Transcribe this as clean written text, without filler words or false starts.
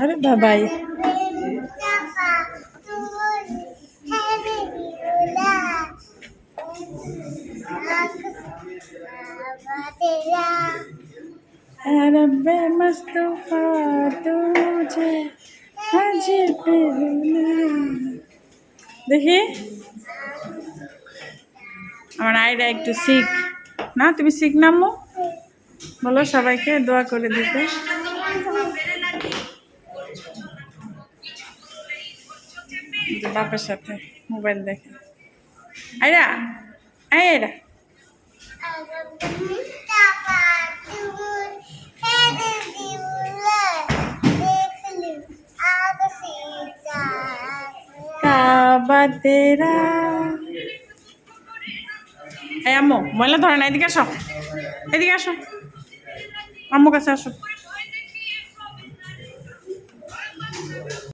अरे बाबाई रब्बे मुस्तफा तुझे आज দেখি আমার আইডা একটু শিখ না, তুমি শিখ নামো বলো সবাইকে দোয়া করে দিতে। বাপের সাথে মোবাইল দেখে আইরা আইরা কাবা তেরা। এই আম্মু মোবাইলটা ধরে না, এদিকে আসো, এদিকে আসো, আম্মু কাছে আসো।